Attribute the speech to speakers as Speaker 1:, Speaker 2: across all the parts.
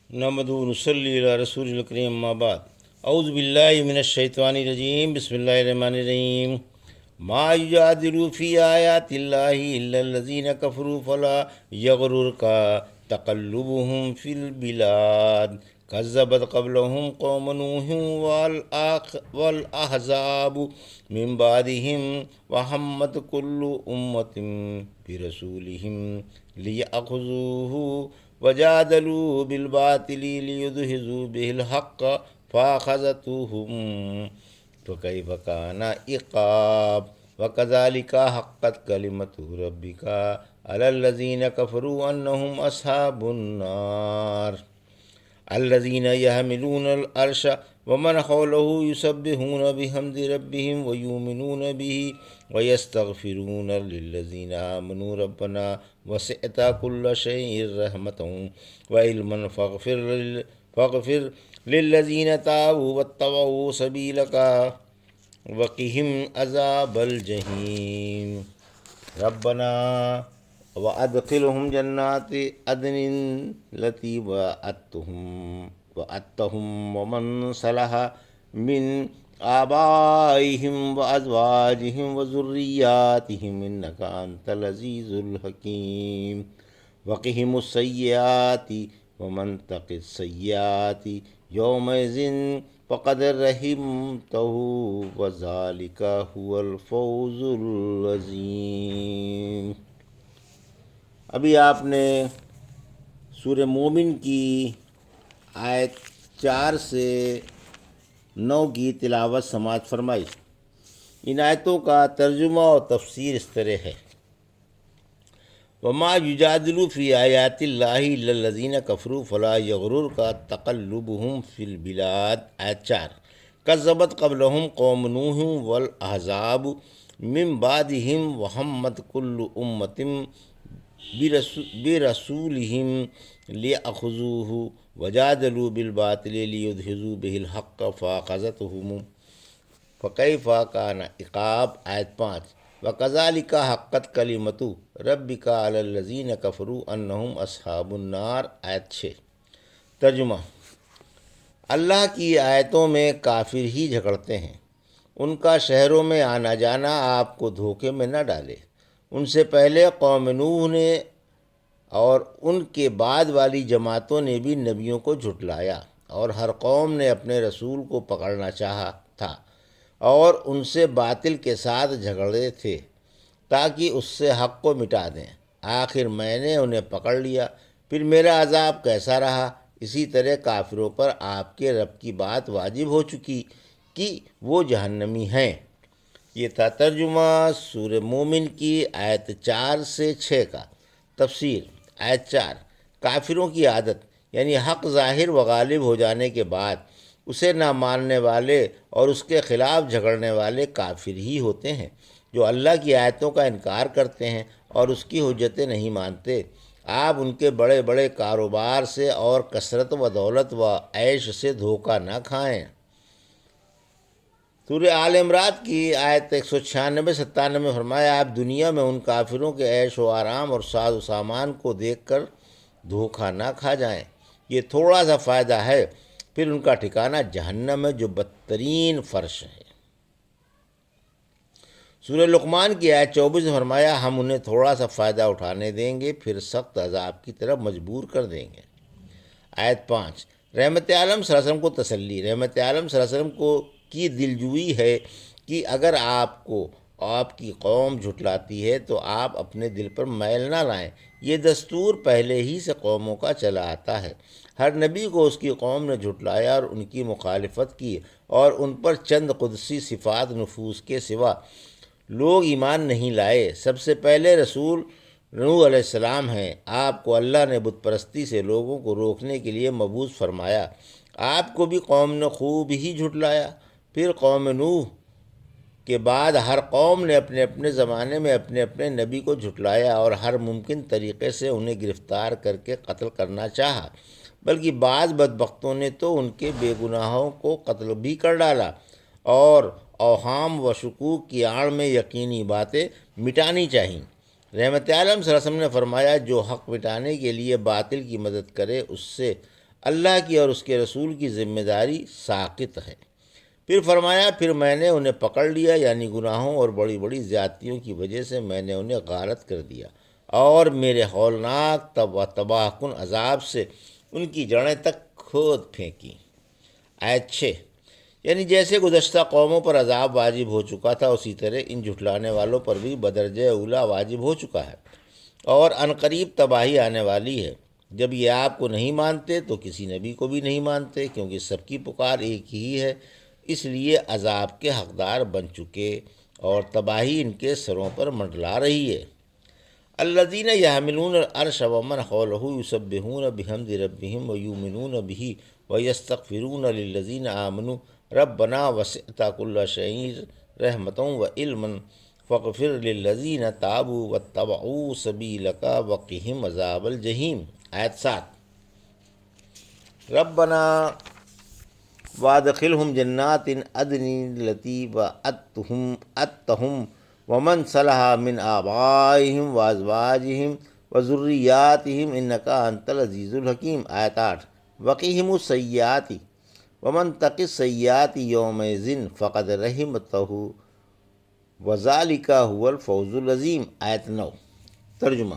Speaker 1: نحمدہ و نصلی علی رسول الکریم اما بعد اعوذ باللہ من الشیطان الرجیم بسم اللہ الرحمن الرحیم ما یجادل فی آیات اللہ الا الذین کفروا فلا یغررک تقلبهم فی البلاد کذبت قبلهم قوم نوح والاحزاب من بعدهم وہمت کل امۃ برسولہم لیأخذوہ وجادلوا بالباطل ليدحضوا به الحق فأخذتهم فكيف كان عقاب وكذلك حقت كلمة ربك على الذين كفروا أنهم أصحاب النار الذين يحملون العرش ومن حوله يسبحون بحمد ربهم ويؤمنون به ويستغفرون للذين آمنوا ربنا وسعت كل شيء رحمة وعلما فاغفر للذين تابوا واتبعوا سبيلك وقهم عذاب الجحيم ربنا وأدخلهم جنات عدن التي وعدتهم ومن صلح من آبائهم وأزواجهم وذرياتهم إنك أنت العزيز الحكيم وقهم السيئات ومن تق السيئات يومئذ فقد رحمته وذلك هو الفوز العظيم۔ ابھی آپ نے سورہ مومن کی آیت 4 سے 9 کی تلاوت سماعت فرمائی۔ ان آیتوں کا ترجمہ اور تفسیر اس طرح ہے: وما یجادل فی آیات اللہ الا الذین کفروا فلا یغررک تقلبهم فی البلاد۔ آیت 4: کذبت قبلہم قوم نوح والاحزاب من بعدہم وہمت کل امۃ برسولہم لیأخذوہ وجادلوا بالباطل لیدحضوا بہ الحق فأخذتہم فکیف کان عقاب۔ آیت 5: وکذالک حقت کلمۃ ربک علی الذین کفروا انہم اصحاب النار۔ آیت 6۔ ترجمہ: اللہ کی آیتوں میں کافر ہی جھگڑتے ہیں، ان کا شہروں میں آنا جانا آپ کو دھوکے میں نہ ڈالے۔ ان سے پہلے قوم نوح نے اور ان کے بعد والی جماعتوں نے بھی نبیوں کو جھٹلایا، اور ہر قوم نے اپنے رسول کو پکڑنا چاہا تھا اور ان سے باطل کے ساتھ جھگڑے تھے تاکہ اس سے حق کو مٹا دیں۔ آخر میں نے انہیں پکڑ لیا، پھر میرا عذاب کیسا رہا۔ اسی طرح کافروں پر آپ کے رب کی بات واجب ہو چکی کہ وہ جہنمی ہیں۔ یہ تھا ترجمہ سورہ مومن کی آیت 4 سے 6 کا۔ تفسیر: آیت 4: کافروں کی عادت یعنی حق ظاہر و غالب ہو جانے کے بعد اسے نہ ماننے والے اور اس کے خلاف جھگڑنے والے کافر ہی ہوتے ہیں، جو اللہ کی آیتوں کا انکار کرتے ہیں اور اس کی حجتیں نہیں مانتے۔ آپ ان کے بڑے بڑے کاروبار سے اور کثرت و دولت و عیش سے دھوکہ نہ کھائیں۔ سورہ آل عمران کی آیت 196-97 فرمایا: آپ دنیا میں ان کافروں کے عیش و آرام اور ساز و سامان کو دیکھ کر دھوکہ نہ کھا جائیں، یہ تھوڑا سا فائدہ ہے، پھر ان کا ٹھکانہ جہنم ہے جو بدترین فرش ہے۔ سورہ لقمان کی آیت 24 میں فرمایا: ہم انہیں تھوڑا سا فائدہ اٹھانے دیں گے، پھر سخت عذاب کی طرف مجبور کر دیں گے۔ آیت 5: رحمت عالم صلی اللہ علیہ وسلم کو تسلی۔ رحمت عالم صلی اللہ علیہ وسلم کی دلجوئی ہے کہ اگر آپ کو آپ کی قوم جھٹلاتی ہے تو آپ اپنے دل پر میل نہ لائیں، یہ دستور پہلے ہی سے قوموں کا چلا آتا ہے۔ ہر نبی کو اس کی قوم نے جھٹلایا اور ان کی مخالفت کی، اور ان پر چند قدسی صفات نفوذ کے سوا لوگ ایمان نہیں لائے۔ سب سے پہلے رسول نوح علیہ السلام ہیں۔ آپ کو اللہ نے بت پرستی سے لوگوں کو روکنے کے لیے مبعوث فرمایا۔ آپ کو بھی قوم نے خوب ہی جھٹلایا۔ پھر قوم نوح کے بعد ہر قوم نے اپنے اپنے زمانے میں اپنے اپنے نبی کو جھٹلایا اور ہر ممکن طریقے سے انہیں گرفتار کر کے قتل کرنا چاہا، بلکہ بعض بدبختوں نے تو ان کے بے گناہوں کو قتل بھی کر ڈالا اور اوہام و شکوک کی آڑ میں یقینی باتیں مٹانی چاہئیں۔ رحمت عالم صلی اللہ علیہ وسلم نے فرمایا: جو حق مٹانے کے لیے باطل کی مدد کرے اس سے اللہ کی اور اس کے رسول کی ذمہ داری ساقط ہے۔ پھر فرمایا پھر میں نے انہیں پکڑ لیا، یعنی گناہوں اور بڑی بڑی زیادتیوں کی وجہ سے میں نے انہیں غارت کر دیا اور میرے ہولناک تباہ کن عذاب سے ان کی جڑیں تک کھود پھینکی۔ آیت 6، یعنی جیسے گزشتہ قوموں پر عذاب واجب ہو چکا تھا، اسی طرح ان جھٹلانے والوں پر بھی بدرجہ اولا واجب ہو چکا ہے اور عنقریب تباہی آنے والی ہے۔ جب یہ آپ کو نہیں مانتے تو کسی نبی کو بھی نہیں مانتے، کیونکہ سب کی پکار ایک ہی ہے، اس لیے عذاب کے حقدار بن چکے اور تباہی ان کے سروں پر منڈلا رہی ہے۔ الذین یحملون العرش ومن حولہ یسبحون بحمد ربہم ویؤمنون بہ ویستغفرون للذین آمنوا ربنا وسعت کل شیء رحمۃ وعلما فاغفر للذین تابوا واتبعوا سبیلک وقہم عذاب الجحیم۔ آیت 7، ربنا وادخلہم جنات عدن التی وعدتہم ومن صلح من آبائہم وازواجہم وذریاتہم انک انت العزیز الحکیم۔ آیت 8، وقہم السیئات ومن تق السیئات یومئذ فقد رحمتہ وذالک هو الفوز العظیم۔ آیت 9، ترجمہ،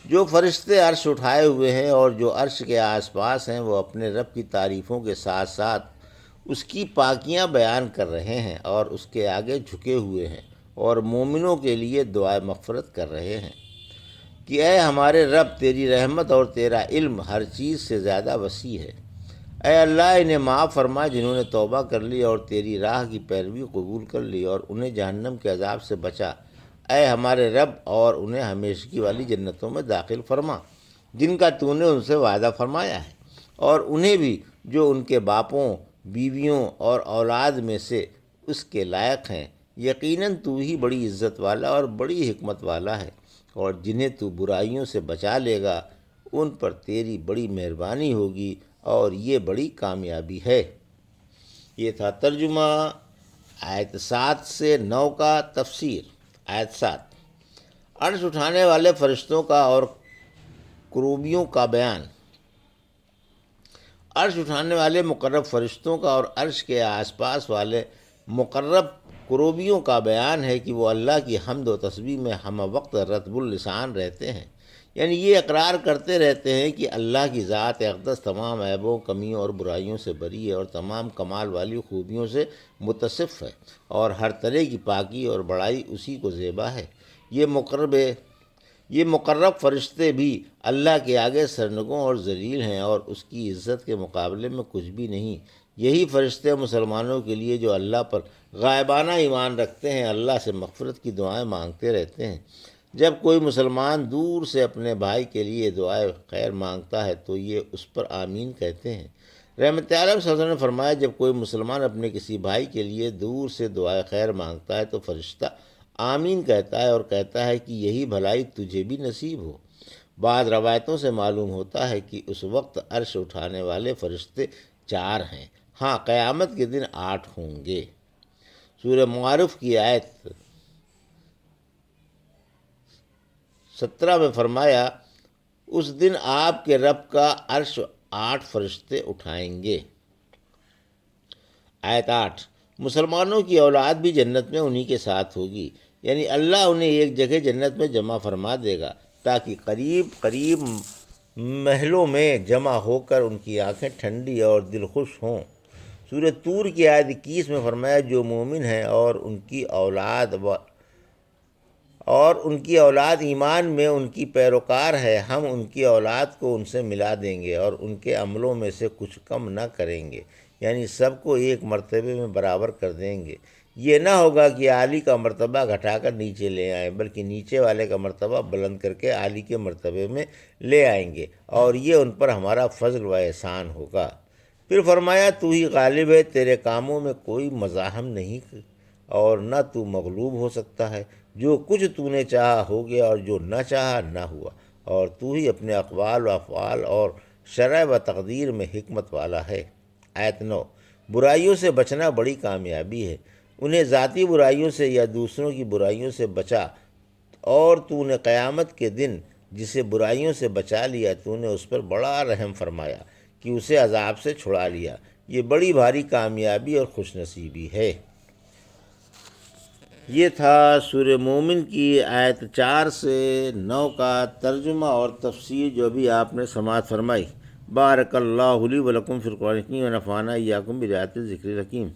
Speaker 1: جو فرشتے عرش اٹھائے ہوئے ہیں اور جو عرش کے آس پاس ہیں وہ اپنے رب کی تعریفوں کے ساتھ ساتھ اس کی پاکیاں بیان کر رہے ہیں اور اس کے آگے جھکے ہوئے ہیں اور مومنوں کے لیے دعائے مغفرت کر رہے ہیں کہ اے ہمارے رب، تیری رحمت اور تیرا علم ہر چیز سے زیادہ وسیع ہے۔ اے اللہ، انہیں معاف فرما جنہوں نے توبہ کر لی اور تیری راہ کی پیروی قبول کر لی اور انہیں جہنم کے عذاب سے بچا۔ اے ہمارے رب، اور انہیں ہمیشگی والی جنتوں میں داخل فرما جن کا تو نے ان سے وعدہ فرمایا ہے، اور انہیں بھی جو ان کے باپوں، بیویوں اور اولاد میں سے اس کے لائق ہیں۔ یقیناً تو ہی بڑی عزت والا اور بڑی حکمت والا ہے، اور جنہیں تو برائیوں سے بچا لے گا ان پر تیری بڑی مہربانی ہوگی اور یہ بڑی کامیابی ہے۔ یہ تھا ترجمہ آیت 7 سے 9 کا تفسیر۔ آیت 7، عرش اٹھانے والے فرشتوں کا اور کروبیوں کا بیان۔ عرش اٹھانے والے مقرب فرشتوں کا اور عرش کے آس پاس والے مقرب کروبیوں کا بیان ہے کہ وہ اللہ کی حمد و تسبیح میں ہم وقت رطب اللسان رہتے ہیں، یعنی یہ اقرار کرتے رہتے ہیں کہ اللہ کی ذات اقدس تمام عیبوں، کمیوں اور برائیوں سے بری ہے اور تمام کمال والی خوبیوں سے متصف ہے، اور ہر طرح کی پاکی اور بڑائی اسی کو زیبا ہے۔ یہ مقرب فرشتے بھی اللہ کے آگے سرنگوں اور ذلیل ہیں اور اس کی عزت کے مقابلے میں کچھ بھی نہیں۔ یہی فرشتے مسلمانوں کے لیے جو اللہ پر غائبانہ ایمان رکھتے ہیں اللہ سے مغفرت کی دعائیں مانگتے رہتے ہیں۔ جب کوئی مسلمان دور سے اپنے بھائی کے لیے دعائے خیر مانگتا ہے تو یہ اس پر آمین کہتے ہیں۔ رحمت عالم صلی اللہ علیہ وسلم نے فرمایا جب کوئی مسلمان اپنے کسی بھائی کے لیے دور سے دعائے خیر مانگتا ہے تو فرشتہ آمین کہتا ہے اور کہتا ہے کہ یہی بھلائی تجھے بھی نصیب ہو۔ بعض روایتوں سے معلوم ہوتا ہے کہ اس وقت عرش اٹھانے والے فرشتے 4 ہیں، ہاں قیامت کے دن 8 ہوں گے۔ سورہ معارف کی آیت 17 میں فرمایا اس دن آپ کے رب کا عرش 8 فرشتے اٹھائیں گے۔ آیت 8، مسلمانوں کی اولاد بھی جنت میں انہی کے ساتھ ہوگی، یعنی اللہ انہیں ایک جگہ جنت میں جمع فرما دے گا تاکہ قریب قریب محلوں میں جمع ہو کر ان کی آنکھیں ٹھنڈی اور دل خوش ہوں۔ سورہ طور کی آیت 21 میں فرمایا جو مومن ہیں اور ان کی اولاد ایمان میں ان کی پیروکار ہے، ہم ان کی اولاد کو ان سے ملا دیں گے اور ان کے عملوں میں سے کچھ کم نہ کریں گے، یعنی سب کو ایک مرتبے میں برابر کر دیں گے۔ یہ نہ ہوگا کہ عالی کا مرتبہ گھٹا کر نیچے لے آئیں، بلکہ نیچے والے کا مرتبہ بلند کر کے عالی کے مرتبے میں لے آئیں گے، اور یہ ان پر ہمارا فضل و احسان ہوگا۔ پھر فرمایا تو ہی غالب ہے، تیرے کاموں میں کوئی مزاحم نہیں اور نہ تو مغلوب ہو سکتا ہے۔ جو کچھ تو نے چاہا ہو گیا اور جو نہ چاہا نہ ہوا، اور تو ہی اپنے اقوال و افعال اور شرع و تقدیر میں حکمت والا ہے۔ آیت 9، برائیوں سے بچنا بڑی کامیابی ہے، انہیں ذاتی برائیوں سے یا دوسروں کی برائیوں سے بچا، اور تو نے قیامت کے دن جسے برائیوں سے بچا لیا تو نے اس پر بڑا رحم فرمایا، کہ اسے عذاب سے چھڑا لیا۔ یہ بڑی بھاری کامیابی اور خوش نصیبی ہے۔ یہ تھا سورہ مومن کی آیت 4 سے 9 کا ترجمہ اور تفسیر جو ابھی آپ نے سماعت فرمائی۔ بارک اللہ لی و لکم فی القرآن الحکیم و نفعنا ایاکم بآیات الذکر الحکیم۔